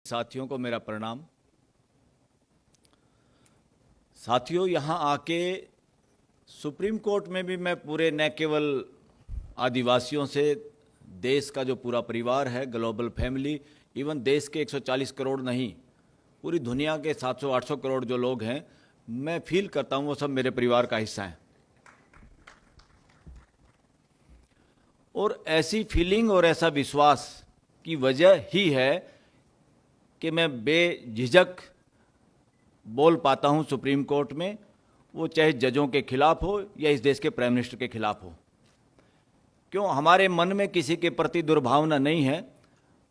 साथियों को मेरा प्रणाम। साथियों, यहाँ आके सुप्रीम कोर्ट में भी मैं पूरे न केवल आदिवासियों से, देश का जो पूरा परिवार है, ग्लोबल फैमिली, इवन देश के 140 करोड़ नहीं, पूरी दुनिया के 700-800 करोड़ जो लोग हैं, मैं फील करता हूँ वो सब मेरे परिवार का हिस्सा हैं। और ऐसी फीलिंग और ऐसा विश्वास की वजह ही है कि मैं बेझिझक बोल पाता हूं सुप्रीम कोर्ट में, वो चाहे जजों के खिलाफ हो या इस देश के प्राइम मिनिस्टर के खिलाफ हो। क्यों? हमारे मन में किसी के प्रति दुर्भावना नहीं है,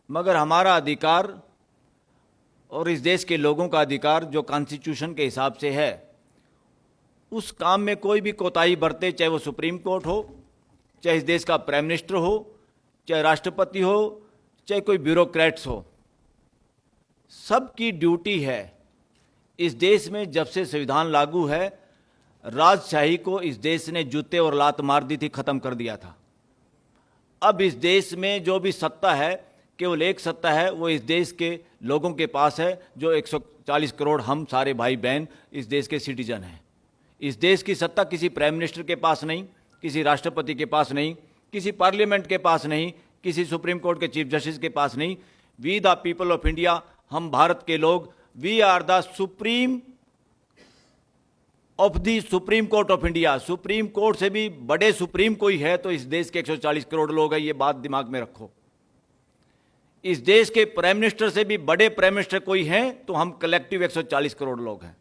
मगर हमारा अधिकार और इस देश के लोगों का अधिकार जो कॉन्स्टिट्यूशन के हिसाब से है, उस काम में कोई भी कोताही बरते, चाहे वो सुप्रीम कोर्ट हो, चाहे इस देश का प्राइम मिनिस्टर हो, चाहे राष्ट्रपति हो, चाहे कोई ब्यूरोक्रेट्स हो, सबकी ड्यूटी है। इस देश में जब से संविधान लागू है, राजशाही को इस देश ने जूते और लात मार दी थी, खत्म कर दिया था। अब इस देश में जो भी सत्ता है, केवल एक सत्ता है, वो इस देश के लोगों के पास है, जो 140 करोड़ हम सारे भाई बहन इस देश के सिटीजन हैं। इस देश की सत्ता किसी प्राइम मिनिस्टर के पास नहीं, किसी राष्ट्रपति के पास नहीं, किसी पार्लियामेंट के पास नहीं, किसी सुप्रीम कोर्ट के चीफ जस्टिस के पास नहीं। We the people of India, हम भारत के लोग, we are the supreme of the supreme court of India. Supreme court से भी बड़े सुप्रीम कोई है तो इस देश के 140 करोड़ लोग हैं, ये बात दिमाग में रखो। इस देश के प्राइम मिनिस्टर से भी बड़े प्राइम मिनिस्टर कोई हैं तो हम कलेक्टिव 140 करोड़ लोग हैं।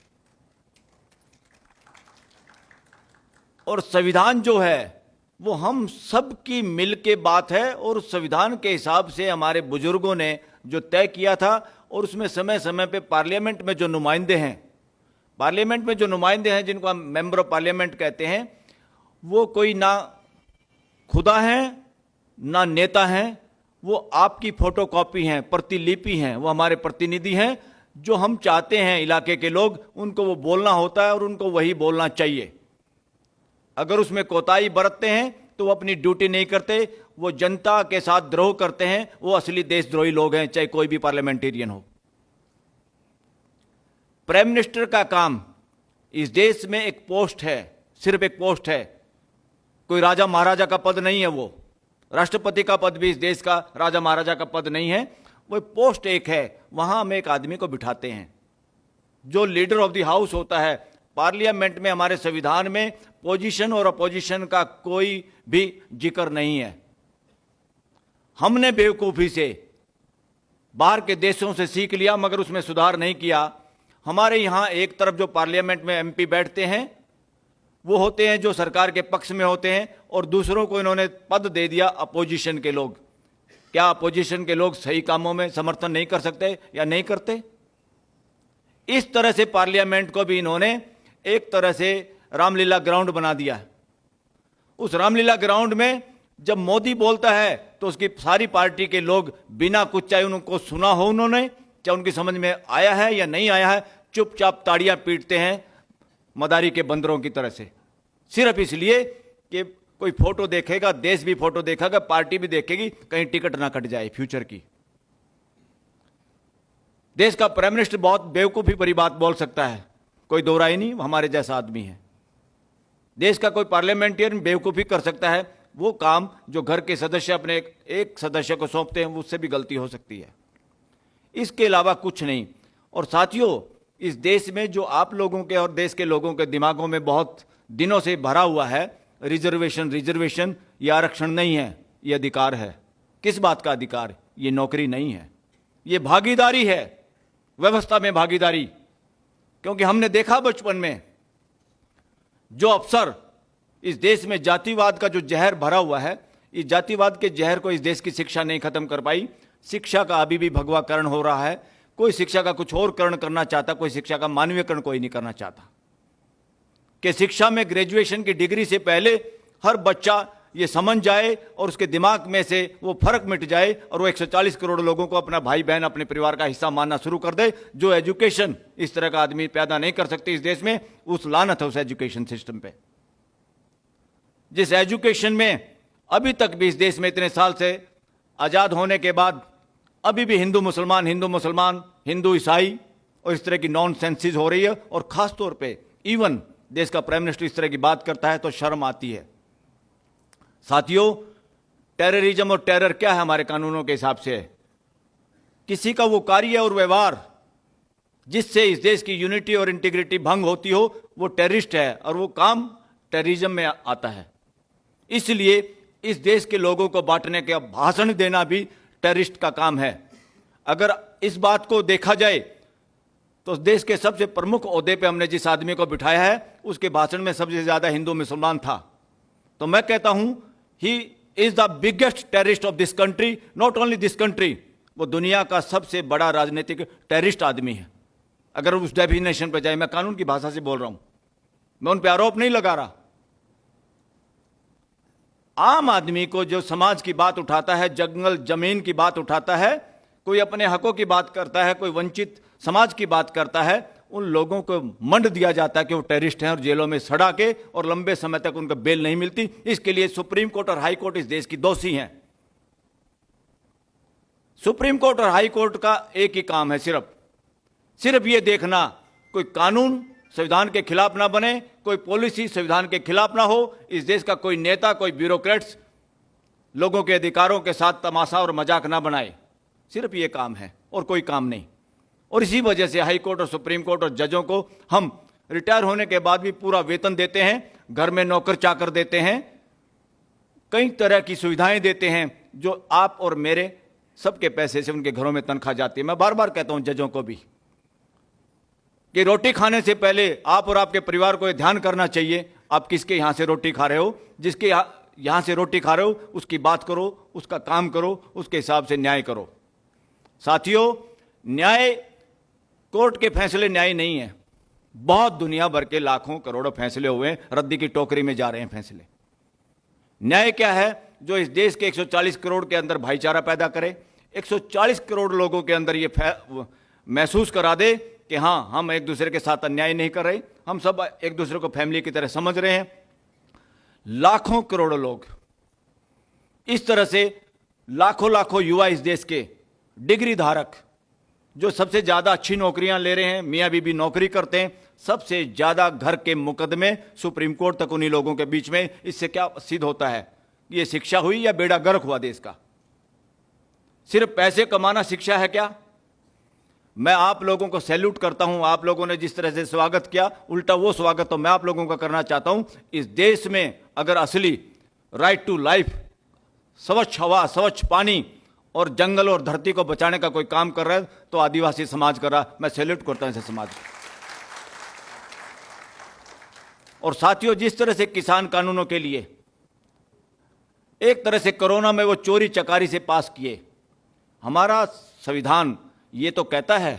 और संविधान जो है वो हम सब की मिल के बात है, और संविधान के हिसाब से हमारे बुजुर्गों ने जो तय किया था, और उसमें समय समय पे पार्लियामेंट में जो नुमाइंदे हैं, जिनको हम मेंबर ऑफ पार्लियामेंट कहते हैं, वो कोई ना खुदा हैं ना नेता हैं, वो आपकी फोटोकॉपी हैं, प्रतिलिपि हैं, वो हमारे प्रतिनिधि हैं। जो हम चाहते हैं इलाके के लोग, उनको वो बोलना होता है और उनको वही बोलना चाहिए। अगर उसमें कोताही बरतते हैं तो वो अपनी ड्यूटी नहीं करते, वो जनता के साथ द्रोह करते हैं, वो असली देशद्रोही लोग हैं, चाहे कोई भी पार्लियामेंटेरियन हो। प्राइम मिनिस्टर का काम इस देश में एक पोस्ट है, सिर्फ एक पोस्ट है, कोई राजा महाराजा का पद नहीं है। वो राष्ट्रपति का पद भी इस देश का राजा महाराजा का पद नहीं है, वो पोस्ट एक है। वहां हम एक आदमी को बिठाते हैं जो लीडर ऑफ द हाउस होता है। पार्लियामेंट में, हमारे संविधान में पोजीशन और अपोजिशन का कोई भी जिक्र नहीं है। हमने बेवकूफ़ी से बाहर के देशों से सीख लिया, मगर उसमें सुधार नहीं किया। हमारे यहाँ एक तरफ जो पार्लियामेंट में एमपी बैठते हैं वो होते हैं जो सरकार के पक्ष में होते हैं, और दूसरों को इन्होंने पद दे दिया अपोजिशन के लोग। क्या अपोजिशन के लोग सही कामों में समर्थन नहीं कर सकते या नहीं करते? इस तरह से पार्लियामेंट को भी इन्होंने एक तरह से रामलीला ग्राउंड बना दिया है। उस रामलीला ग्राउंड में जब मोदी बोलता है तो उसकी सारी पार्टी के लोग बिना कुछ, चाहे उनको सुना हो उन्होंने, चाहे उनकी समझ में आया है या नहीं आया है, चुपचाप ताड़ियां पीटते हैं मदारी के बंदरों की तरह से, सिर्फ इसलिए कि कोई फोटो देखेगा, देश भी फोटो देखेगा, पार्टी भी देखेगी, कहीं टिकट ना कट जाए फ्यूचर की। देश का प्राइम मिनिस्टर बहुत बेवकूफ़ी भरी बात बोल सकता है, कोई दो राय नहीं, हमारे जैसा आदमी है। देश का कोई पार्लियामेंटेरियन बेवकूफ़ी कर सकता है, वो काम जो घर के सदस्य अपने एक सदस्य को सौंपते हैं, उससे भी गलती हो सकती है। इसके अलावा कुछ नहीं। और साथियों, इस देश में जो आप लोगों के और देश के लोगों के दिमागों में बहुत दिनों से भरा हुआ है, रिजर्वेशन, ये आरक्षण नहीं है, ये अधिकार है। किस बात का अधिकार? ये नौकरी नहीं है, ये भागीदारी है, व्यवस्था में भागीदारी। क्योंकि हमने देखा बचपन में जो अफसर इस देश में जातिवाद का जो जहर भरा हुआ है, इस जातिवाद के जहर को इस देश की शिक्षा नहीं खत्म कर पाई। शिक्षा का अभी भी भगवाकरण हो रहा है। कोई शिक्षा का कुछ और करण करना चाहता, कोई शिक्षा का मानवीयकरण कोई नहीं करना चाहता। कि शिक्षा में ग्रेजुएशन की डिग्री से पहले हर बच्चा ये समझ जाए और उसके दिमाग में से वो फर्क मिट जाए, और वो 140 करोड़ लोगों को अपना भाई बहन, अपने परिवार का हिस्सा मानना शुरू कर दे। जो एजुकेशन इस तरह का आदमी पैदा नहीं कर सकते इस देश में, उस लानत है उस एजुकेशन सिस्टम पे। जिस एजुकेशन में अभी तक भी इस देश में इतने साल से आज़ाद होने के बाद अभी भी हिंदू मुसलमान, हिंदू मुसलमान, हिंदू ईसाई और इस तरह की नॉन सेंसिस हो रही है। और खास तौर पे इवन देश का प्राइम मिनिस्टर इस तरह की बात करता है तो शर्म आती है। साथियों, टेररिज्म और टेरर क्या है हमारे कानूनों के हिसाब से? किसी का वो कार्य और व्यवहार जिससे इस देश की यूनिटी और इंटीग्रिटी भंग होती हो, वो टेररिस्ट है और वो काम टेररिज्म में आता है। इसलिए इस देश के लोगों को बांटने का भाषण देना भी टेररिस्ट का काम है। अगर इस बात को देखा जाए तो देश के सबसे प्रमुख ओहदे पे हमने जिस आदमी को बिठाया है उसके भाषण में सबसे ज्यादा हिंदू मुसलमान था। तो मैं कहता हूं he is the biggest terrorist of this country, not only this country, वो दुनिया का सबसे बड़ा राजनीतिक टेररिस्ट आदमी है। अगर उस डेफिनेशन पर जाए, मैं कानून की भाषा से बोल रहा हूं, मैं उन पर आरोप नहीं लगा रहा। आम आदमी को जो समाज की बात उठाता है, जंगल जमीन की बात उठाता है, कोई अपने हकों की बात करता है, कोई वंचित समाज की बात करता है, उन लोगों को मंड दिया जाता है कि वो टेररिस्ट हैं और जेलों में सड़ा के और लंबे समय तक उनको बेल नहीं मिलती। इसके लिए सुप्रीम कोर्ट और हाई कोर्ट इस देश की दोषी हैं। सुप्रीम कोर्ट और हाई कोर्ट का एक ही काम है, सिर्फ ये देखना कोई कानून संविधान के खिलाफ ना बने, कोई पॉलिसी संविधान के खिलाफ ना हो, इस देश का कोई नेता, कोई ब्यूरोक्रेट्स लोगों के अधिकारों के साथ तमाशा और मजाक ना बनाए। सिर्फ ये काम है और कोई काम नहीं। और इसी वजह से हाई कोर्ट और सुप्रीम कोर्ट और जजों को हम रिटायर होने के बाद भी पूरा वेतन देते हैं, घर में नौकर चाकर देते हैं, कई तरह की सुविधाएं देते हैं जो आप और मेरे सबके पैसे से उनके घरों में तनख्वाह जाती है। मैं बार बार कहता हूं जजों को भी कि रोटी खाने से पहले आप और आपके परिवार को यह ध्यान करना चाहिए आप किसके यहां से रोटी खा रहे हो। जिसके यहां से रोटी खा रहे हो उसकी बात करो, उसका काम करो, उसके हिसाब से न्याय करो। साथियों, न्याय कोर्ट के फैसले न्याय नहीं है। बहुत दुनिया भर के लाखों करोड़ों फैसले हुए हैं, रद्दी की टोकरी में जा रहे हैं फैसले। न्याय क्या है? जो इस देश के 140 करोड़ के अंदर भाईचारा पैदा करे, 140 करोड़ लोगों के अंदर ये महसूस करा दे कि हां, हम एक दूसरे के साथ अन्याय नहीं कर रहे, हम सब एक दूसरे को फैमिली की तरह समझ रहे हैं। लाखों करोड़ों लोग इस तरह से, लाखों युवा इस देश के डिग्री धारक जो सबसे ज्यादा अच्छी नौकरियां ले रहे हैं, मियां बीबी नौकरी करते हैं, सबसे ज्यादा घर के मुकदमे सुप्रीम कोर्ट तक उन्हीं लोगों के बीच में। इससे क्या सिद्ध होता है? ये शिक्षा हुई या बेड़ा गर्क हुआ देश का? सिर्फ पैसे कमाना शिक्षा है क्या? मैं आप लोगों को सैल्यूट करता हूं। आप लोगों ने जिस तरह से स्वागत किया, उल्टा वो स्वागत तो मैं आप लोगों का करना चाहता हूं। इस देश में अगर असली राइट टू लाइफ, स्वच्छ हवा, स्वच्छ पानी और जंगल और धरती को बचाने का कोई काम कर रहा है तो आदिवासी समाज कर रहा। मैं सैल्यूट करता हूं ऐसे समाज को। और साथियों, जिस तरह से किसान कानूनों के लिए एक तरह से कोरोना में वो चोरी चकारी से पास किए, हमारा संविधान ये तो कहता है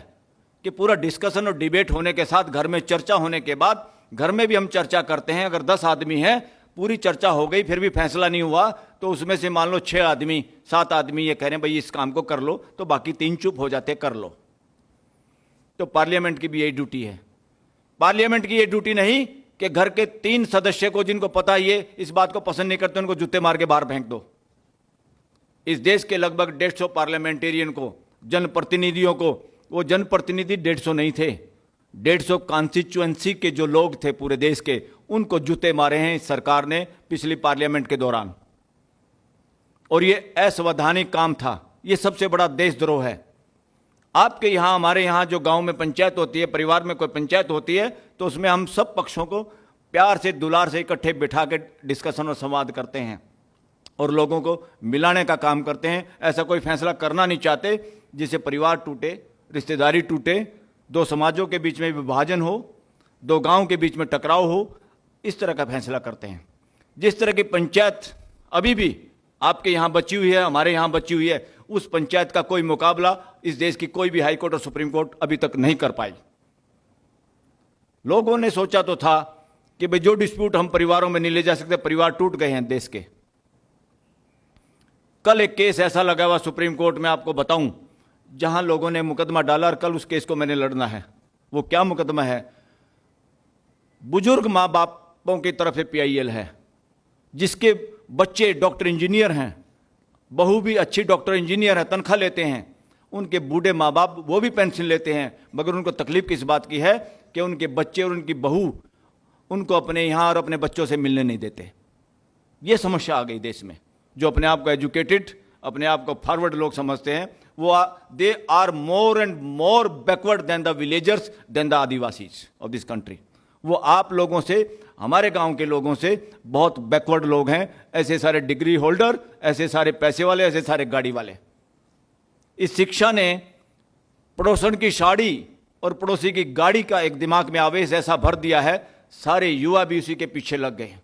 कि पूरा डिस्कशन और डिबेट होने के साथ, घर में चर्चा होने के बाद, घर में भी हम चर्चा करते हैं, अगर 10 आदमी हैं, पूरी चर्चा हो गई फिर भी फैसला नहीं हुआ तो उसमें से मान लो 6 आदमी 7 आदमी ये कह रहे हैं भाई इस काम को कर लो, तो बाकी 3 चुप हो जाते कर लो। तो पार्लियामेंट की भी यही ड्यूटी है। पार्लियामेंट की ये ड्यूटी नहीं कि घर के 3 सदस्य को जिनको पता ये इस बात को पसंद नहीं करते उनको जूते मार के बाहर फेंक दो। इस देश के लगभग 150 पार्लियामेंटेरियन को, जनप्रतिनिधियों को, वो जनप्रतिनिधि 150 नहीं थे, 150 कॉन्स्टिट्यूएंसी के जो लोग थे पूरे देश के, उनको जूते मारे हैं इस सरकार ने पिछली पार्लियामेंट के दौरान। और ये असंवैधानिक काम था। ये सबसे बड़ा देशद्रोह है। आपके यहां, हमारे यहां जो गांव में पंचायत होती है, परिवार में कोई पंचायत होती है, तो उसमें हम सब पक्षों को प्यार से, दुलार से इकट्ठे बिठा के डिस्कशन और संवाद करते हैं और लोगों को मिलाने का काम करते हैं। ऐसा कोई फैसला करना नहीं चाहते जिससे परिवार टूटे, रिश्तेदारी टूटे, 2 समाजों के बीच में विभाजन हो, 2 गांव के बीच में टकराव हो। इस तरह का फैसला करते हैं। जिस तरह की पंचायत अभी भी आपके यहां बची हुई है, हमारे यहां बची हुई है, उस पंचायत का कोई मुकाबला इस देश की कोई भी हाई कोर्ट और सुप्रीम कोर्ट अभी तक नहीं कर पाई। लोगों ने सोचा तो था कि भाई जो डिस्प्यूट हम परिवारों में नहीं ले जा सकते, परिवार टूट गए हैं देश के। कल एक केस ऐसा लगा हुआ सुप्रीम कोर्ट में, आपको बताऊं, जहां लोगों ने मुकदमा डाला और कल उस केस को मैंने लड़ना है। वो क्या मुकदमा है? बुजुर्ग मां बापों की तरफ से PIL है, जिसके बच्चे डॉक्टर इंजीनियर हैं, बहू भी अच्छी डॉक्टर इंजीनियर है, तनख्वाह लेते हैं, उनके बूढ़े माँ बाप वो भी पेंशन लेते हैं, मगर उनको तकलीफ किस बात की है कि उनके बच्चे और उनकी बहू उनको अपने यहाँ और अपने बच्चों से मिलने नहीं देते। ये समस्या आ गई देश में। जो अपने आप को एजुकेटेड, अपने आप को फॉरवर्ड लोग समझते हैं, वो they are more and more backward than the villagers than the adivasis of this country. वो आप लोगों से, हमारे गांव के लोगों से बहुत बैकवर्ड लोग हैं। ऐसे सारे डिग्री होल्डर, ऐसे सारे पैसे वाले, ऐसे सारे गाड़ी वाले। इस शिक्षा ने पड़ोसन की साड़ी और पड़ोसी की गाड़ी का एक दिमाग में आवेश ऐसा भर दिया है, सारे युवा भी उसी के पीछे लग गए।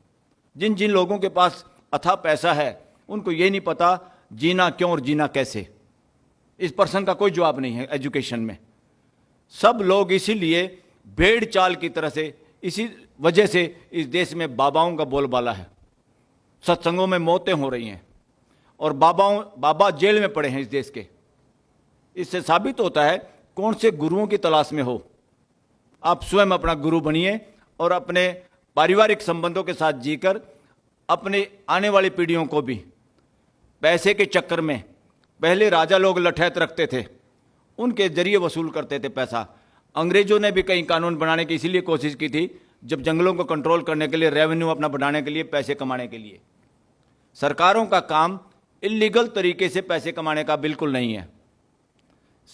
जिन जिन लोगों के पास अथाह पैसा है, उनको ये नहीं पता जीना क्यों और जीना कैसे। इस प्रश्न का कोई जवाब नहीं है एजुकेशन में। सब लोग इसीलिए भेड़ चाल की तरह से, इसी वजह से इस देश में बाबाओं का बोलबाला है। सत्संगों में मौतें हो रही हैं और बाबा जेल में पड़े हैं इस देश के। इससे साबित होता है कौन से गुरुओं की तलाश में हो। आप स्वयं अपना गुरु बनिए और अपने पारिवारिक संबंधों के साथ जीकर अपने आने वाली पीढ़ियों को भी पैसे के चक्कर में, पहले राजा लोग लठैत रखते थे, उनके जरिए वसूल करते थे पैसा। अंग्रेजों ने भी कई कानून बनाने की इसीलिए कोशिश की थी, जब जंगलों को कंट्रोल करने के लिए, रेवेन्यू अपना बढ़ाने के लिए, पैसे कमाने के लिए। सरकारों का काम इलीगल तरीके से पैसे कमाने का बिल्कुल नहीं है।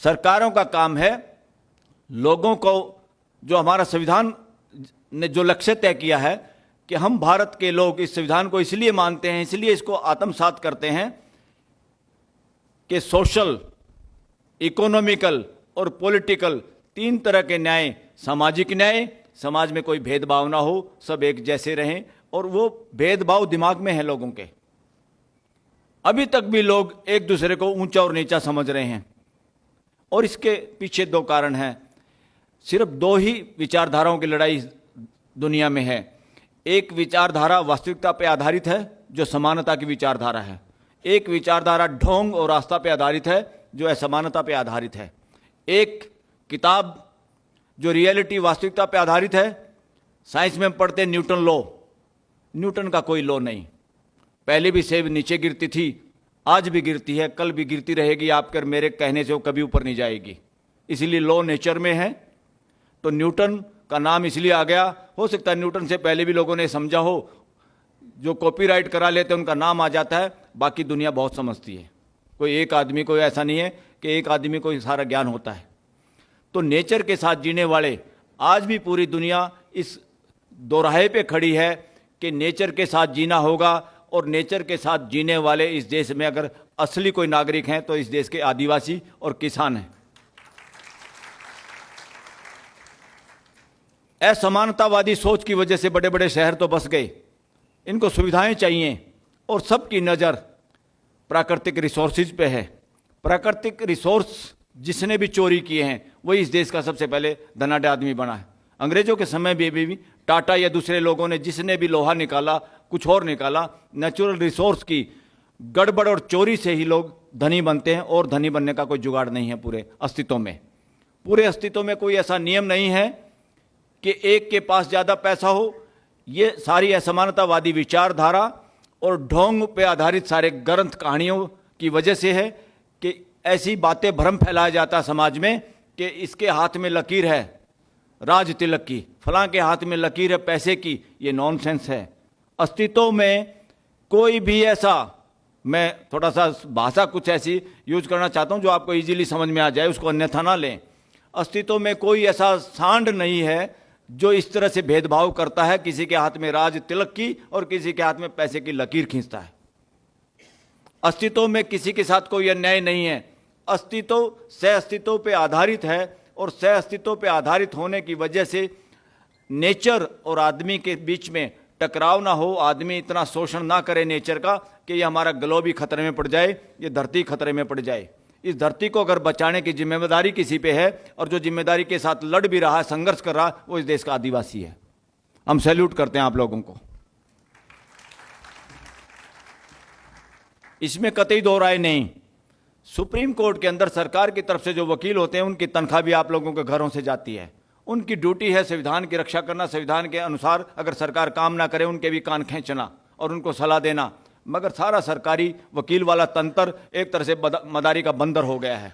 सरकारों का काम है लोगों को, जो हमारा संविधान ने जो लक्ष्य तय किया है कि हम भारत के लोग इस संविधान को इसलिए मानते हैं, इसलिए इसको आत्मसात करते हैं कि सोशल, इकोनॉमिकल और पॉलिटिकल तीन तरह के न्याय, सामाजिक न्याय, समाज में कोई भेदभाव ना हो, सब एक जैसे रहें। और वो भेदभाव दिमाग में है लोगों के। अभी तक भी लोग एक दूसरे को ऊंचा और नीचा समझ रहे हैं और इसके पीछे दो कारण हैं। सिर्फ दो ही विचारधाराओं की लड़ाई दुनिया में है। एक विचारधारा वास्तविकता पर आधारित है, जो समानता की विचारधारा है। एक विचारधारा ढोंग और आस्था पर आधारित है, जो असमानता पर आधारित है। एक किताब जो रियलिटी, वास्तविकता पर आधारित है, साइंस में पढ़ते न्यूटन लॉ। न्यूटन का कोई लॉ नहीं। पहले भी सेब नीचे गिरती थी, आज भी गिरती है, कल भी गिरती रहेगी। आपके मेरे कहने से वो कभी ऊपर नहीं जाएगी। इसीलिए लॉ नेचर में है। तो न्यूटन का नाम इसलिए आ गया, हो सकता है न्यूटन से पहले भी लोगों ने समझा हो। जो कॉपीराइट करा लेते हैं उनका नाम आ जाता है। बाकी दुनिया बहुत समझती है। कोई एक आदमी को, ऐसा नहीं है कि एक आदमी को सारा ज्ञान होता है। तो नेचर के साथ जीने वाले, आज भी पूरी दुनिया इस दोराहे पे खड़ी है कि नेचर के साथ जीना होगा। और नेचर के साथ जीने वाले इस देश में अगर असली कोई नागरिक हैं तो इस देश के आदिवासी और किसान हैं। असमानतावादी सोच की वजह से बड़े बड़े शहर तो बस गए। इनको सुविधाएं चाहिए और सबकी नज़र प्राकृतिक रिसोर्सेज पे है। प्राकृतिक रिसोर्स जिसने भी चोरी किए हैं वही इस देश का सबसे पहले धनाढ्य आदमी बना है। अंग्रेजों के समय में भी टाटा या दूसरे लोगों ने जिसने भी लोहा निकाला, कुछ और निकाला, नेचुरल रिसोर्स की गड़बड़ और चोरी से ही लोग धनी बनते हैं। और धनी बनने का कोई जुगाड़ नहीं है पूरे अस्तित्व में। पूरे अस्तित्व में कोई ऐसा नियम नहीं है कि एक के पास ज़्यादा पैसा हो। ये सारी असमानतावादी विचारधारा और ढोंग पे आधारित सारे ग्रंथ कहानियों की वजह से है कि ऐसी बातें, भ्रम फैलाया जाता समाज में कि इसके हाथ में लकीर है राज तिलक की, फलां के हाथ में लकीर है पैसे की। ये नॉनसेंस है। अस्तित्व में कोई भी ऐसा, मैं थोड़ा सा भाषा कुछ ऐसी यूज करना चाहता हूं जो आपको इजीली समझ में आ जाए, उसको अन्यथा ना लें। अस्तित्व में कोई ऐसा सांड नहीं है जो इस तरह से भेदभाव करता है, किसी के हाथ में राज तिलक की और किसी के हाथ में पैसे की लकीर खींचता है। अस्तित्व में किसी के साथ कोई अन्याय नहीं है। अस्तित्व सह अस्तित्व पे आधारित है और सह अस्तित्व पे आधारित होने की वजह से नेचर और आदमी के बीच में टकराव ना हो, आदमी इतना शोषण ना करे नेचर का कि ये हमारा ग्लोब ही खतरे में पड़ जाए, ये धरती खतरे में पड़ जाए। इस धरती को अगर बचाने की जिम्मेदारी किसी पे है और जो जिम्मेदारी के साथ लड़ भी रहा है, संघर्ष कर रहा है, वो इस देश का आदिवासी है। हम सैल्यूट करते हैं आप लोगों को। इसमें कतई दो राय नहीं। सुप्रीम कोर्ट के अंदर सरकार की तरफ से जो वकील होते हैं उनकी तनख्वाह भी आप लोगों के घरों से जाती है। उनकी ड्यूटी है संविधान की रक्षा करना, संविधान के अनुसार अगर सरकार काम ना करे उनके भी कान खींचना और उनको सलाह देना। मगर सारा सरकारी वकील वाला तंत्र एक तरह से मदारी का बंदर हो गया है।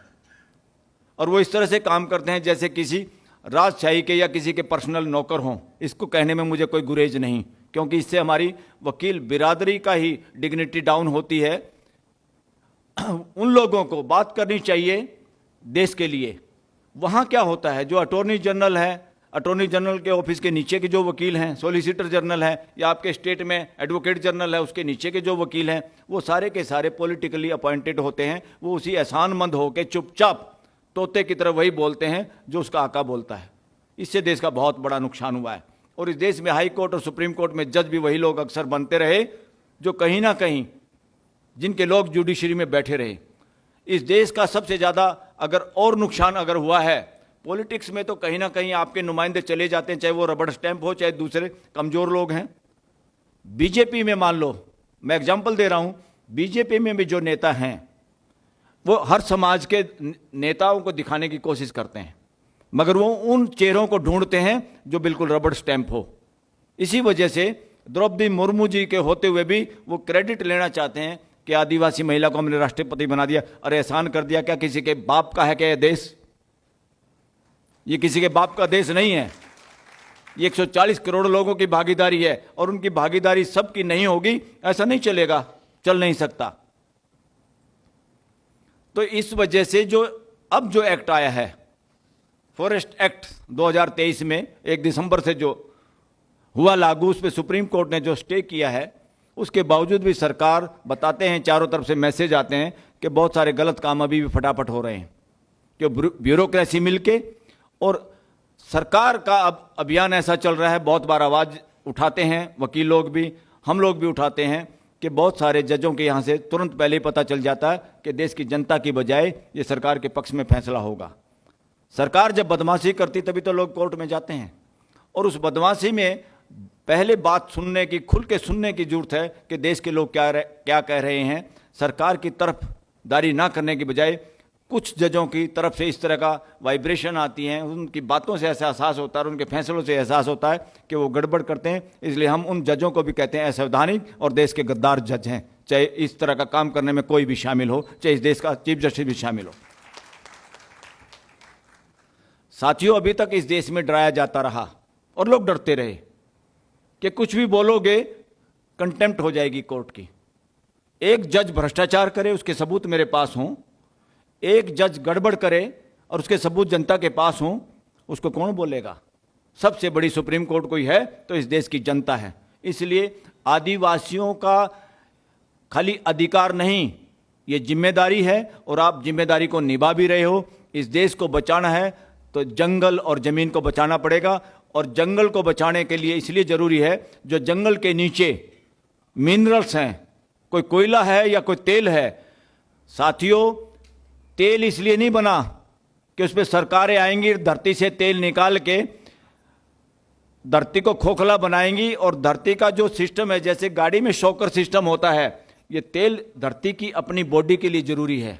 और वो इस तरह से काम करते हैं जैसे किसी राजशाही के या किसी के पर्सनल नौकर हों। इसको कहने में मुझे कोई गुरेज नहीं, क्योंकि इससे हमारी वकील बिरादरी का ही डिग्निटी डाउन होती है। उन लोगों को बात करनी चाहिए देश के लिए। वहाँ क्या होता है, जो अटॉर्नी जनरल है, अटॉर्नी जनरल के ऑफिस के नीचे के जो वकील हैं, सॉलिसिटर जनरल है, या आपके स्टेट में एडवोकेट जनरल है, उसके नीचे के जो वकील हैं, वो सारे के सारे पॉलिटिकली अपॉइंटेड होते हैं। वो उसी एहसानमंद होकर चुपचाप तोते की तरह वही बोलते हैं जो उसका आका बोलता है। इससे देश का बहुत बड़ा नुकसान हुआ है। और इस देश में हाई कोर्ट और सुप्रीम कोर्ट में जज भी वही लोग अक्सर बनते रहे जो कहीं ना कहीं, जिनके लोग जुडिशरी में बैठे रहे। इस देश का सबसे ज़्यादा अगर और नुकसान अगर हुआ है पॉलिटिक्स में, तो कहीं ना कहीं आपके नुमाइंदे चले जाते हैं, चाहे वो रबड़ स्टैंप हो, चाहे दूसरे कमज़ोर लोग हैं। बीजेपी में मान लो, मैं एग्जांपल दे रहा हूं, बीजेपी में भी जो नेता हैं वो हर समाज के नेताओं को दिखाने की कोशिश करते हैं, मगर वो उन चेहरों को ढूंढते हैं जो बिल्कुल रबड़ स्टैंप हो। इसी वजह से द्रौपदी मुर्मू जी के होते हुए भी वो क्रेडिट लेना चाहते हैं कि आदिवासी महिला को हमने राष्ट्रपति बना दिया। अरे एहसान कर दिया क्या? किसी के बाप का है क्या ये देश? ये किसी के बाप का देश नहीं है। ये 140 करोड़ लोगों की भागीदारी है, और उनकी भागीदारी सबकी नहीं होगी, ऐसा नहीं चलेगा, चल नहीं सकता। तो इस वजह से जो अब जो एक्ट आया है, फॉरेस्ट एक्ट 2023 में 1 दिसंबर से जो हुआ लागू, उस पर सुप्रीम कोर्ट ने जो स्टे किया है, उसके बावजूद भी सरकार बताते हैं, चारों तरफ से मैसेज आते हैं कि बहुत सारे गलत काम अभी भी फटाफट हो रहे हैं, कि ब्यूरोक्रेसी मिलके। और सरकार का अब अभियान ऐसा चल रहा है, बहुत बार आवाज़ उठाते हैं वकील लोग भी, हम लोग भी उठाते हैं, कि बहुत सारे जजों के यहाँ से तुरंत पहले ही पता चल जाता है कि देश की जनता की बजाय ये सरकार के पक्ष में फैसला होगा। सरकार जब बदमाशी करती तभी तो लोग कोर्ट में जाते हैं, और उस बदमाशी में पहले बात सुनने की, खुल के सुनने की जरूरत है कि देश के लोग क्या कह रहे हैं। सरकार की तरफदारी ना करने की बजाय कुछ जजों की तरफ से इस तरह का वाइब्रेशन आती हैं, उनकी बातों से ऐसा एहसास होता है और उनके फैसलों से एहसास होता है कि वो गड़बड़ करते हैं। इसलिए हम उन जजों को भी कहते हैं असंवैधानिक और देश के गद्दार जज हैं, चाहे इस तरह का काम करने में कोई भी शामिल हो, चाहे इस देश का चीफ जस्टिस भी शामिल हो। साथियों, अभी तक इस देश में डराया जाता रहा और लोग डरते रहे कि कुछ भी बोलोगे कंटेम्प्ट हो जाएगी कोर्ट की। एक जज भ्रष्टाचार करे, उसके सबूत मेरे पास हों, एक जज गड़बड़ करे और उसके सबूत जनता के पास हों, उसको कौन बोलेगा? सबसे बड़ी सुप्रीम कोर्ट कोई है तो इस देश की जनता है। इसलिए आदिवासियों का खाली अधिकार नहीं, ये जिम्मेदारी है, और आप जिम्मेदारी को निभा भी रहे हो। इस देश को बचाना है तो जंगल और जमीन को बचाना पड़ेगा, और जंगल को बचाने के लिए इसलिए जरूरी है जो जंगल के नीचे मिनरल्स हैं, कोई कोयला है या कोई तेल है। साथियों, तेल इसलिए नहीं बना कि उस पर सरकारें आएंगी, धरती से तेल निकाल के धरती को खोखला बनाएंगी, और धरती का जो सिस्टम है, जैसे गाड़ी में शॉकर सिस्टम होता है, ये तेल धरती की अपनी बॉडी के लिए जरूरी है।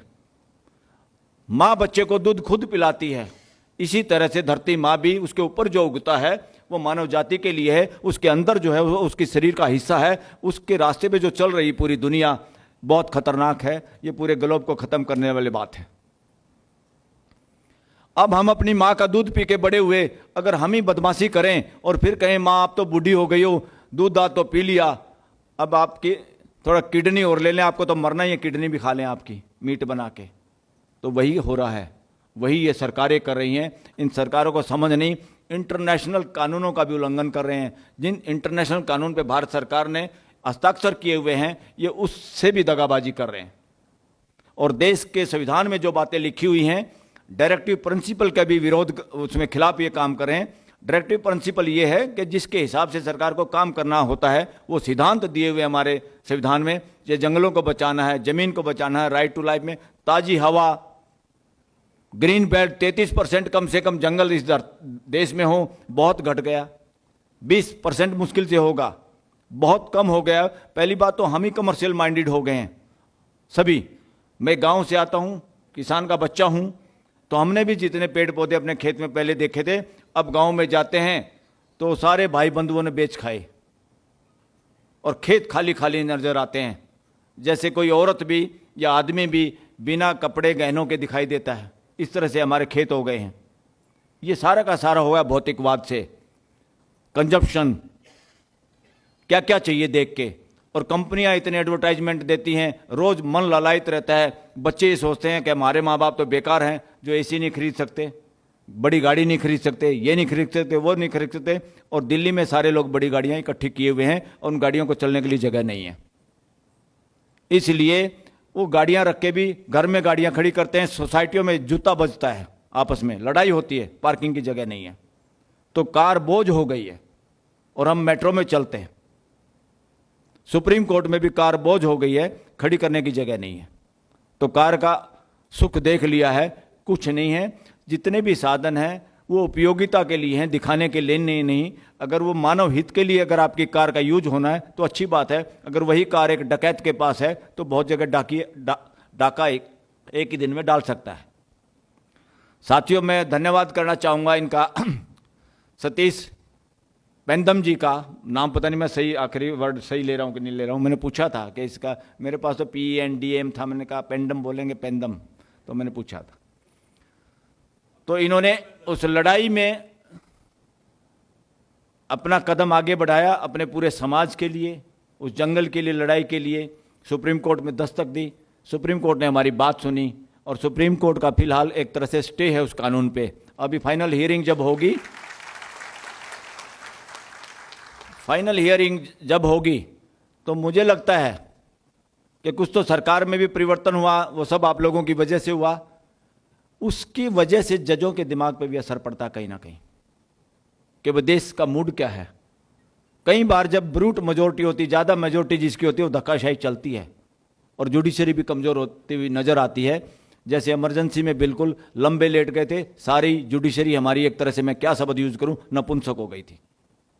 माँ बच्चे को दूध खुद पिलाती है, इसी तरह से धरती माँ भी, उसके ऊपर जो उगता है वो मानव जाति के लिए है, उसके अंदर जो है वो उसके शरीर का हिस्सा है। उसके रास्ते पे जो चल रही पूरी दुनिया बहुत खतरनाक है, ये पूरे ग्लोब को खत्म करने वाली बात है। अब हम अपनी माँ का दूध पी के बड़े हुए, अगर हम ही बदमाशी करें और फिर कहें माँ आप तो बूढ़ी हो गई हो, दूध दाद तो पी लिया, अब आपकी थोड़ा किडनी और ले लें, आपको तो मरना ही है, किडनी भी खा लें आपकी मीट बना के। तो वही हो रहा है, वही ये सरकारें कर रही हैं। इन सरकारों को समझ नहीं, इंटरनेशनल कानूनों का भी उल्लंघन कर रहे हैं। जिन इंटरनेशनल कानून पे भारत सरकार ने हस्ताक्षर किए हुए हैं, ये उससे भी दगाबाजी कर रहे हैं। और देश के संविधान में जो बातें लिखी हुई हैं, डायरेक्टिव प्रिंसिपल का भी विरोध, उसमें खिलाफ ये काम कर रहे हैं। डायरेक्टिव प्रिंसिपल ये है कि जिसके हिसाब से सरकार को काम करना होता है, वो सिद्धांत दिए हुए हमारे संविधान में, ये जंगलों को बचाना है, जमीन को बचाना है, राइट टू लाइफ में, ताजी हवा, ग्रीन बेल्ट, 33% कम से कम जंगल इस देश में हो, बहुत घट गया, 20% मुश्किल से होगा, बहुत कम हो गया। पहली बात तो हम ही कमर्शियल माइंडेड हो गए हैं सभी। मैं गांव से आता हूं, किसान का बच्चा हूं, तो हमने भी जितने पेड़ पौधे अपने खेत में पहले देखे थे, अब गांव में जाते हैं तो सारे भाई बंधुओं ने बेच खाए और खेत खाली खाली नजर आते हैं, जैसे कोई औरत भी या आदमी भी बिना कपड़े गहनों के दिखाई देता है। इस तरह से हमारे खेत हो गए हैं। ये सारा का सारा हुआ भौतिकवाद से, कंजप्शन, क्या क्या चाहिए देख के। और कंपनियां इतने एडवर्टाइजमेंट देती हैं, रोज मन ललायित रहता है। बच्चे ये सोचते हैं कि हमारे माँ बाप तो बेकार हैं जो एसी नहीं खरीद सकते, बड़ी गाड़ी नहीं खरीद सकते, ये नहीं खरीद सकते, वो नहीं खरीद सकते। और दिल्ली में सारे लोग बड़ी गाड़ियां इकट्ठी किए हुए हैं और उन गाड़ियों को चलने के लिए जगह नहीं है, इसलिए वो गाड़ियां रख के भी घर में गाड़ियां खड़ी करते हैं। सोसाइटियों में जूता बजता है, आपस में लड़ाई होती है, पार्किंग की जगह नहीं है। तो कार बोझ हो गई है और हम मेट्रो में चलते हैं। सुप्रीम कोर्ट में भी कार बोझ हो गई है, खड़ी करने की जगह नहीं है। तो कार का सुख देख लिया है, कुछ नहीं है। जितने भी साधन हैं वो उपयोगिता के लिए हैं, दिखाने के लिए नहीं। अगर वो मानव हित के लिए अगर आपकी कार का यूज होना है तो अच्छी बात है। अगर वही कार एक डकैत के पास है तो बहुत जगह डाका एक ही दिन में डाल सकता है। साथियों, मैं धन्यवाद करना चाहूँगा इनका सतीश पेंदम जी का, नाम पता नहीं मैं सही आखिरी वर्ड सही ले रहा हूँ कि नहीं ले रहा हूँ। मैंने पूछा था कि इसका, मेरे पास तो PENDM था, मैंने कहा पेंडम बोलेंगे, पेंदम, तो मैंने पूछा था। तो इन्होंने उस लड़ाई में अपना कदम आगे बढ़ाया, अपने पूरे समाज के लिए, उस जंगल के लिए, लड़ाई के लिए सुप्रीम कोर्ट में दस्तक दी। सुप्रीम कोर्ट ने हमारी बात सुनी और सुप्रीम कोर्ट का फिलहाल एक तरह से स्टे है उस कानून पे। अभी फाइनल हियरिंग जब होगी तो मुझे लगता है कि कुछ तो सरकार में भी परिवर्तन हुआ, वो सब आप लोगों की वजह से हुआ। उसकी वजह से जजों के दिमाग पे भी असर पड़ता कहीं ना कहीं कि वो देश का मूड क्या है। कई बार जब ब्रूट मेजोरिटी होती, ज़्यादा मेजोरिटी जिसकी होती है, वो धक्काशाही चलती है और जुडिशरी भी कमज़ोर होती हुई नज़र आती है। जैसे इमरजेंसी में बिल्कुल लंबे लेट गए थे, सारी जुडिशरी हमारी एक तरह से, मैं क्या शब्द यूज़ करूं, नपुंसक हो गई थी।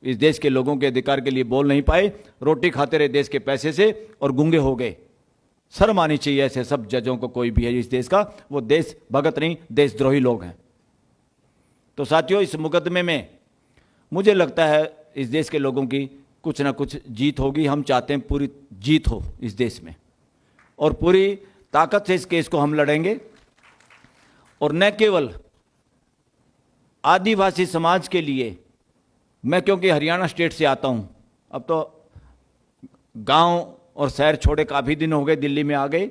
इस देश के लोगों के अधिकार के लिए बोल नहीं पाए, रोटी खाते रहे देश के पैसे से और गूंगे हो गए। शर्म आनी चाहिए ऐसे सब जजों को, कोई भी है इस देश का, वो देश भगत नहीं, देशद्रोही लोग हैं। तो साथियों, इस मुकदमे में मुझे लगता है इस देश के लोगों की कुछ ना कुछ जीत होगी। हम चाहते हैं पूरी जीत हो इस देश में और पूरी ताकत से इस केस को हम लड़ेंगे। और न केवल आदिवासी समाज के लिए, मैं क्योंकि हरियाणा स्टेट से आता हूं, अब तो गांव और शहर छोड़े काफ़ी दिन हो गए, दिल्ली में आ गए,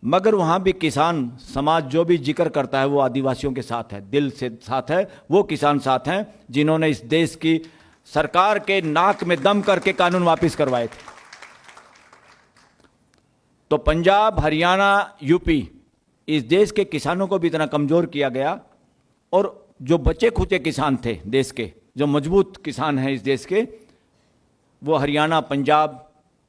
मगर वहाँ भी किसान समाज जो भी जिक्र करता है वो आदिवासियों के साथ है, दिल से साथ है। वो किसान साथ हैं जिन्होंने इस देश की सरकार के नाक में दम करके कानून वापस करवाए थे। तो पंजाब, हरियाणा, यूपी, इस देश के किसानों को भी इतना कमज़ोर किया गया और जो बचे खुचे किसान थे देश के, जो मजबूत किसान हैं इस देश के, वो हरियाणा, पंजाब,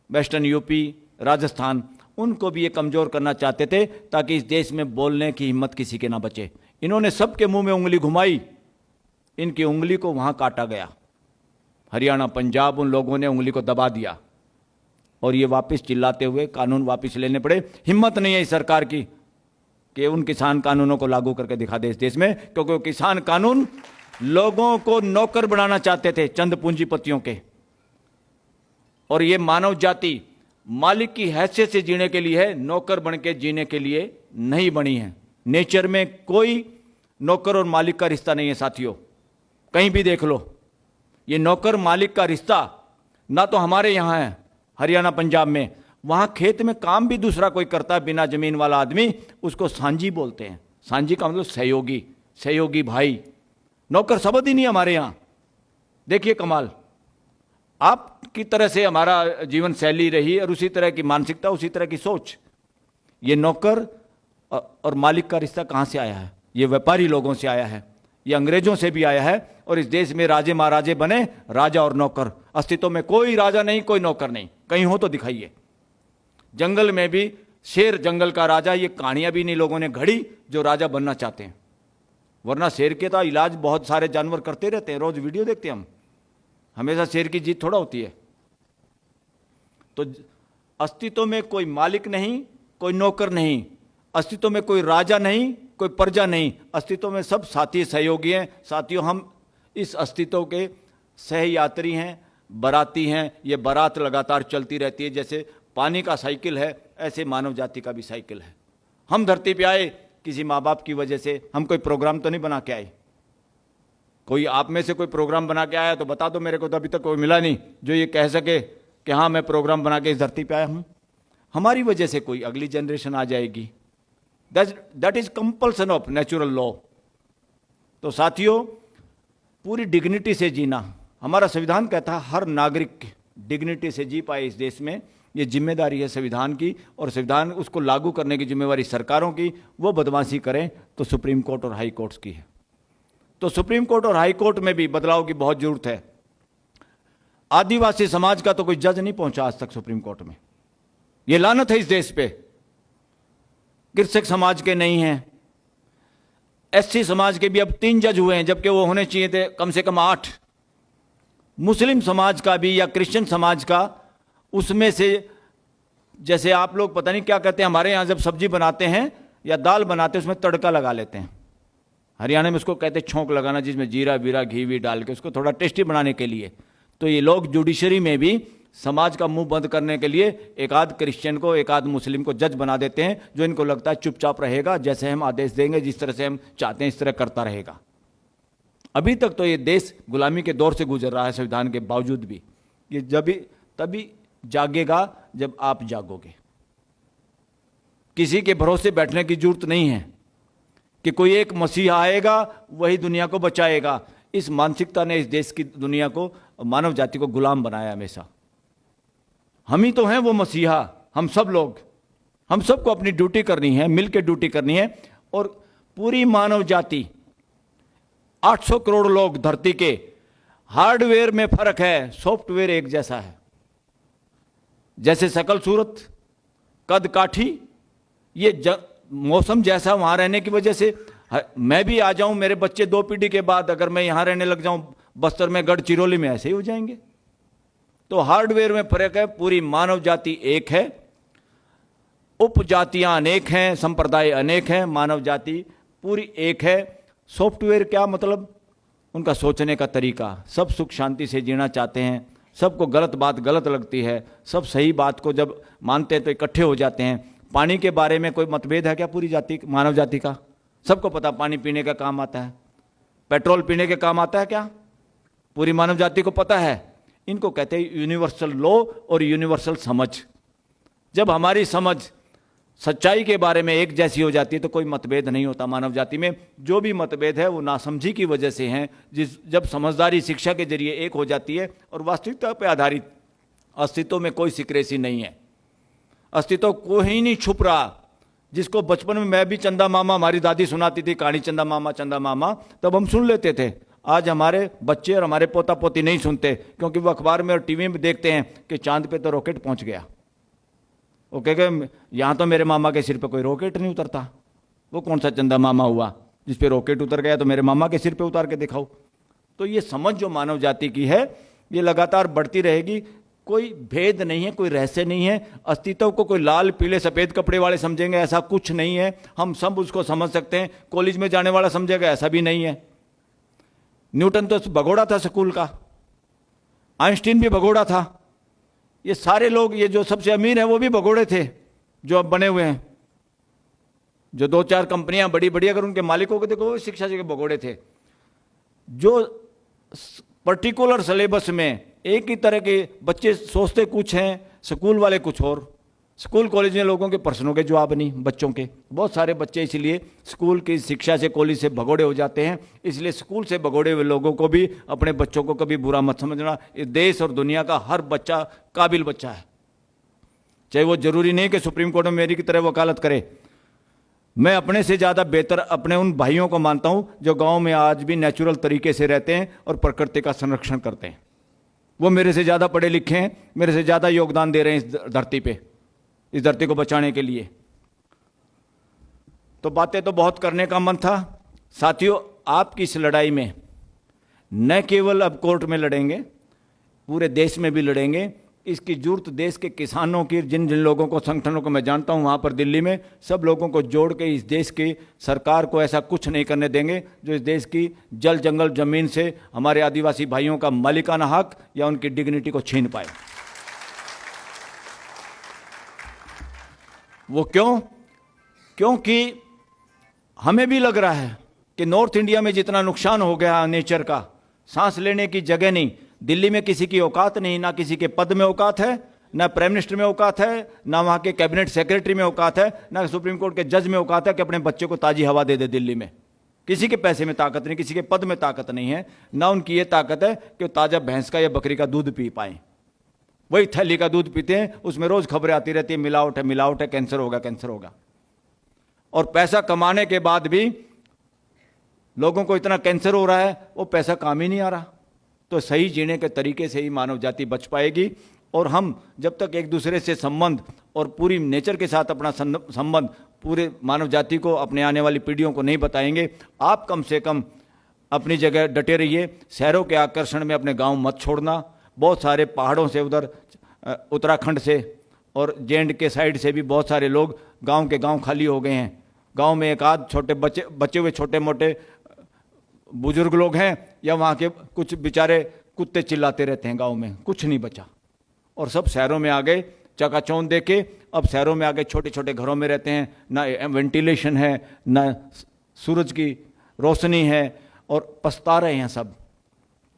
वेस्टर्न यूपी, राजस्थान, उनको भी ये कमज़ोर करना चाहते थे ताकि इस देश में बोलने की हिम्मत किसी के ना बचे। इन्होंने सबके मुंह में उंगली घुमाई, इनकी उंगली को वहाँ काटा गया। हरियाणा, पंजाब, उन लोगों ने उंगली को दबा दिया और ये वापस चिल्लाते हुए कानून वापस लेने पड़े। हिम्मत नहीं है इस सरकार की कि उन किसान कानूनों को लागू करके दिखा दे इस देश में, क्योंकि वो किसान कानून लोगों को नौकर बनाना चाहते थे, चंद पूंजीपतियों के। और ये मानव जाति मालिक की हैसियत से जीने के लिए है, नौकर बन के जीने के लिए नहीं बनी है। नेचर में कोई नौकर और मालिक का रिश्ता नहीं है साथियों, कहीं भी देख लो। ये नौकर मालिक का रिश्ता ना तो हमारे यहाँ है हरियाणा, पंजाब में। वहाँ खेत में काम भी दूसरा कोई करता है, बिना जमीन वाला आदमी, उसको सांझी बोलते हैं। सांझी का मतलब सहयोगी, सहयोगी भाई। नौकर शब्द ही नहीं हमारे यहाँ। देखिए कमाल, आपकी तरह से हमारा जीवन शैली रही और उसी तरह की मानसिकता, उसी तरह की सोच। ये नौकर और मालिक का रिश्ता कहाँ से आया है? ये व्यापारी लोगों से आया है, ये अंग्रेजों से भी आया है। और इस देश में राजे महाराजे बने, राजा और नौकर। अस्तित्व में कोई राजा नहीं, कोई नौकर नहीं। कहीं हो तो दिखाइए। जंगल में भी शेर जंगल का राजा, ये कहानियां भी नहीं लोगों ने घड़ी जो राजा बनना चाहते हैं। वरना शेर के तो इलाज बहुत सारे जानवर करते रहते हैं, रोज वीडियो देखते हैं हम। हमेशा शेर की जीत थोड़ा होती है। तो अस्तित्व में कोई मालिक नहीं, कोई नौकर नहीं, अस्तित्व में कोई राजा नहीं, कोई प्रजा नहीं, अस्तित्व में सब साथी सहयोगी हैं। साथियों, हम इस अस्तित्व के सहयात्री हैं, बराती हैं। ये बारात लगातार चलती रहती है। जैसे पानी का साइकिल है, ऐसे मानव जाति का भी साइकिल है। हम धरती पे आए किसी माँ बाप की वजह से। हम कोई प्रोग्राम तो नहीं बना के आए। कोई आप में से कोई प्रोग्राम बना के आया तो बता दो मेरे को, तो अभी तक कोई मिला नहीं जो ये कह सके कि हाँ मैं प्रोग्राम बना के इस धरती पे आया हूँ। हमारी वजह से कोई अगली जनरेशन आ जाएगी। That is compulsion of natural law. तो साथियों, पूरी डिग्निटी से जीना, हमारा संविधान कहता है हर नागरिक डिग्निटी से जी पाए इस देश में, ये जिम्मेदारी है संविधान की, और संविधान उसको लागू करने की जिम्मेवारी सरकारों की। वो बदमाशी करें तो सुप्रीम कोर्ट और हाई कोर्ट्स की है। तो सुप्रीम कोर्ट और हाई कोर्ट में भी बदलाव की बहुत जरूरत है। आदिवासी समाज का तो कोई जज नहीं पहुंचा आज तक सुप्रीम कोर्ट में, ये लानत है इस देश पे। कृषक समाज के नहीं हैं, एससी समाज के भी अब 3 जज हुए हैं, जबकि वो होने चाहिए थे कम से कम 8। मुस्लिम समाज का भी या क्रिश्चियन समाज का, उसमें से जैसे आप लोग पता नहीं क्या कहते हैं, हमारे यहाँ जब सब्जी बनाते हैं या दाल बनाते हैं उसमें तड़का लगा लेते हैं। हरियाणा में उसको कहते हैं छौंक लगाना, जिसमें जीरा बीरा घी वी डाल के उसको थोड़ा टेस्टी बनाने के लिए। तो ये लोग जुडिशरी में भी समाज का मुंह बंद करने के लिए एक आध क्रिश्चियन को, एक आध मुस्लिम को जज बना देते हैं, जो इनको लगता है चुपचाप रहेगा, जैसे हम आदेश देंगे, जिस तरह से हम चाहते हैं इस तरह करता रहेगा। अभी तक तो ये देश गुलामी के दौर से गुजर रहा है संविधान के बावजूद भी। ये तभी जागेगा जब आप जागोगे। किसी के भरोसे बैठने की जरूरत नहीं है कि कोई एक मसीहा आएगा वही दुनिया को बचाएगा। इस मानसिकता ने इस देश की दुनिया को, मानव जाति को गुलाम बनाया हमेशा। हम ही तो हैं वो मसीहा, हम सब लोग। हम सबको अपनी ड्यूटी करनी है, मिलकर ड्यूटी करनी है। और पूरी मानव जाति, 800 करोड़ लोग धरती के, हार्डवेयर में फर्क है, सॉफ्टवेयर एक जैसा है। जैसे शकल सूरत, कद काठी, ये मौसम जैसा वहां रहने की वजह से मैं भी आ जाऊं, मेरे बच्चे 2 पीढ़ी के बाद अगर मैं यहां रहने लग जाऊं बस्तर में, गढ़चिरौली में, ऐसे ही हो जाएंगे। तो हार्डवेयर में फर्क है। पूरी मानव जाति एक है, उपजातियां अनेक हैं, संप्रदाय अनेक हैं, मानव जाति पूरी एक है। सॉफ्टवेयर क्या मतलब? उनका सोचने का तरीका। सब सुख शांति से जीना चाहते हैं, सबको गलत बात गलत लगती है, सब सही बात को जब मानते हैं तो इकट्ठे हो जाते हैं। पानी के बारे में कोई मतभेद है क्या पूरी जाति, मानव जाति का? सबको पता पानी पीने का काम आता है। पेट्रोल पीने के काम आता है क्या? पूरी मानव जाति को पता है। इनको कहते हैं यूनिवर्सल लॉ और यूनिवर्सल समझ। जब हमारी समझ सच्चाई के बारे में एक जैसी हो जाती है तो कोई मतभेद नहीं होता मानव जाति में। जो भी मतभेद है वो नासमझी की वजह से हैं। जब समझदारी शिक्षा के जरिए एक हो जाती है और वास्तविकता पर आधारित, अस्तित्व में कोई सिक्रेसी नहीं है, अस्तित्व कोई नहीं छुप रहा। जिसको बचपन में मैं भी चंदा मामा, हमारी दादी सुनाती थी कहानी चंदा मामा, तब हम सुन लेते थे। आज हमारे बच्चे और हमारे पोता पोती नहीं सुनते, क्योंकि वो अखबार में और टीवी में देखते हैं कि चांद पे तो रॉकेट पहुंच गया। वो कहेंगे यहाँ तो मेरे मामा के सिर पे कोई रॉकेट नहीं उतरता, वो कौन सा चंदा मामा हुआ जिस पे रॉकेट उतर गया, तो मेरे मामा के सिर पे उतार के दिखाओ। तो ये समझ जो मानव जाति की है ये लगातार बढ़ती रहेगी। कोई भेद नहीं है, कोई रहस्य नहीं है। अस्तित्व को कोई लाल पीले सफेद कपड़े वाले समझेंगे, ऐसा कुछ नहीं है। हम सब उसको समझ सकते हैं। कॉलेज में जाने वाला समझेगा, ऐसा भी नहीं है। न्यूटन तो भगोड़ा था स्कूल का, आइंस्टीन भी भगोड़ा था। ये सारे लोग, ये जो सबसे अमीर हैं वो भी भगोड़े थे जो अब बने हुए हैं। जो 2-4 कंपनियां बड़ी बड़ी, अगर उनके मालिकों को देखो, वो शिक्षा के भगोड़े थे। जो पर्टिकुलर सिलेबस में एक ही तरह के बच्चे सोचते कुछ हैं, स्कूल वाले कुछ और। स्कूल कॉलेज में लोगों के प्रश्नों के जवाब नहीं, बच्चों के। बहुत सारे बच्चे इसलिए स्कूल की शिक्षा से, कॉलेज से भगोड़े हो जाते हैं। इसलिए स्कूल से भगोड़े हुए लोगों को भी, अपने बच्चों को कभी बुरा मत समझना। इस देश और दुनिया का हर बच्चा काबिल बच्चा है, चाहे वो जरूरी नहीं कि सुप्रीम कोर्ट में मेरी की तरह वकालत करे। मैं अपने से ज़्यादा बेहतर अपने उन भाइयों को मानता हूं जो गांव में आज भी नेचुरल तरीके से रहते हैं और प्रकृति का संरक्षण करते हैं। वो मेरे से ज़्यादा पढ़े लिखे हैं, मेरे से ज़्यादा योगदान दे रहे हैं इस धरती पे, इस धरती को बचाने के लिए। तो बातें तो बहुत करने का मन था साथियों। आपकी इस लड़ाई में न केवल अब कोर्ट में लड़ेंगे, पूरे देश में भी लड़ेंगे। इसकी जरूरत देश के किसानों की, जिन जिन लोगों को, संगठनों को मैं जानता हूं वहां पर दिल्ली में, सब लोगों को जोड़ के इस देश की सरकार को ऐसा कुछ नहीं करने देंगे जो इस देश की जल जंगल जमीन से हमारे आदिवासी भाइयों का मालिकाना हक या उनकी डिग्निटी को छीन पाए। वो क्यों? क्योंकि हमें भी लग रहा है कि नॉर्थ इंडिया में जितना नुकसान हो गया नेचर का, सांस लेने की जगह नहीं। दिल्ली में किसी की औकात नहीं, ना किसी के पद में औकात है, ना प्राइम मिनिस्टर में औकात है, ना वहां के कैबिनेट सेक्रेटरी में औकात है, ना सुप्रीम कोर्ट के जज में औकात है कि अपने बच्चे को ताजी हवा दे दे दिल्ली में। किसी के पैसे में ताकत नहीं, किसी के पद में ताकत नहीं है, ना उनकी ये ताकत है कि ताजा भैंस का या बकरी का दूध पी पाए। वही थैली का दूध पीते हैं, उसमें रोज खबरें आती रहती है, मिलावट है, मिलावट है, कैंसर होगा, कैंसर होगा। और पैसा कमाने के बाद भी लोगों को इतना कैंसर हो रहा है, वो पैसा काम ही नहीं आ रहा। तो सही जीने के तरीके से ही मानव जाति बच पाएगी। और हम जब तक एक दूसरे से संबंध और पूरी नेचर के साथ अपना संबंध पूरे मानव जाति को, अपने आने वाली पीढ़ियों को नहीं बताएंगे, आप कम से कम अपनी जगह डटे रहिए। शहरों के आकर्षण में अपने गांव मत छोड़ना। बहुत सारे पहाड़ों से, उधर उत्तराखंड से और जे.एंड के साइड से भी बहुत सारे लोग गांव के गांव खाली हो गए हैं। गांव में एक आध छोटे बचे हुए छोटे मोटे बुजुर्ग लोग हैं, या वहाँ के कुछ बेचारे कुत्ते चिल्लाते रहते हैं। गांव में कुछ नहीं बचा और सब शहरों में आ गए। चकाचौंध देके अब शहरों में आ गए, छोटे छोटे घरों में रहते हैं, ना वेंटिलेशन है, ना सूरज की रोशनी है, और पछता रहे हैं सब।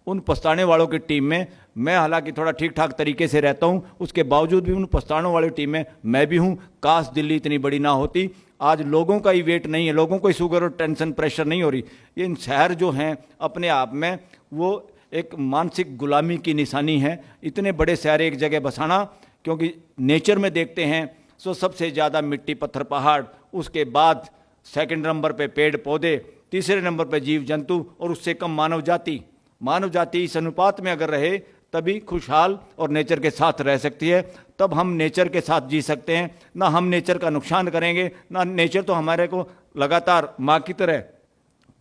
उन पछताने वालों की टीम में मैं हालांकि थोड़ा ठीक ठाक तरीके से रहता हूं, उसके बावजूद भी उन पछताने वाली टीम में मैं भी हूं। काश दिल्ली इतनी बड़ी ना होती। आज लोगों का ही वेट नहीं है, लोगों को ही शुगर और टेंशन प्रेशर नहीं हो रही। ये इन शहर जो हैं अपने आप में वो एक मानसिक गुलामी की निशानी है। इतने बड़े शहर एक जगह बसाना, क्योंकि नेचर में देखते हैं तो सबसे ज़्यादा मिट्टी पत्थर पहाड़, उसके बाद सेकंड नंबर पे पेड़ पौधे, तीसरे नंबर पे जीव जंतु, और उससे कम मानव जाति। मानव जाति इस अनुपात में अगर रहे तभी खुशहाल और नेचर के साथ रह सकती है। तब हम नेचर के साथ जी सकते हैं। ना हम नेचर का नुकसान करेंगे, ना नेचर तो हमारे को लगातार माँ की तरह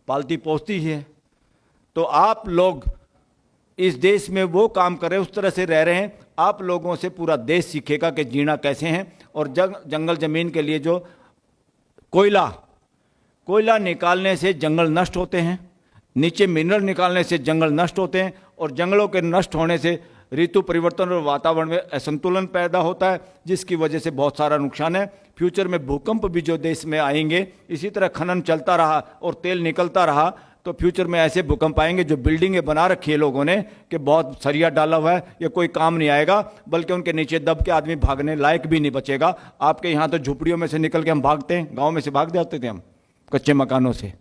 पालती पोसती ही है। तो आप लोग इस देश में वो काम कर रहे हैं, उस तरह से रह रहे हैं। आप लोगों से पूरा देश सीखेगा कि जीना कैसे हैं। और जंगल जमीन के लिए जो कोयला निकालने से जंगल नष्ट होते हैं, नीचे मिनरल निकालने से जंगल नष्ट होते हैं, और जंगलों के नष्ट होने से ऋतु परिवर्तन और वातावरण में असंतुलन पैदा होता है, जिसकी वजह से बहुत सारा नुकसान है। फ्यूचर में भूकंप भी जो देश में आएंगे, इसी तरह खनन चलता रहा और तेल निकलता रहा तो फ्यूचर में ऐसे भूकंप आएंगे। जो बिल्डिंगें बना रखी है लोगों ने कि बहुत सरिया डाला हुआ है, ये कोई काम नहीं आएगा, बल्कि उनके नीचे दब के आदमी भागने लायक भी नहीं बचेगा। आपके यहाँ तो झुपड़ियों में से निकल के हम भागते हैं, गाँव में से भाग जाते थे हम कच्चे मकानों से।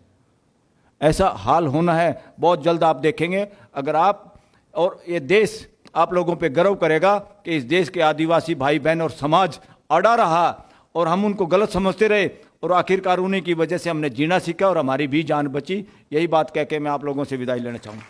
ऐसा हाल होना है बहुत जल्द, आप देखेंगे। अगर आप और ये देश आप लोगों पे गर्व करेगा कि इस देश के आदिवासी भाई बहन और समाज अड़ा रहा और हम उनको गलत समझते रहे, और आखिरकार उन्हीं की वजह से हमने जीना सीखा और हमारी भी जान बची। यही बात कह के मैं आप लोगों से विदाई लेना चाहूँगा।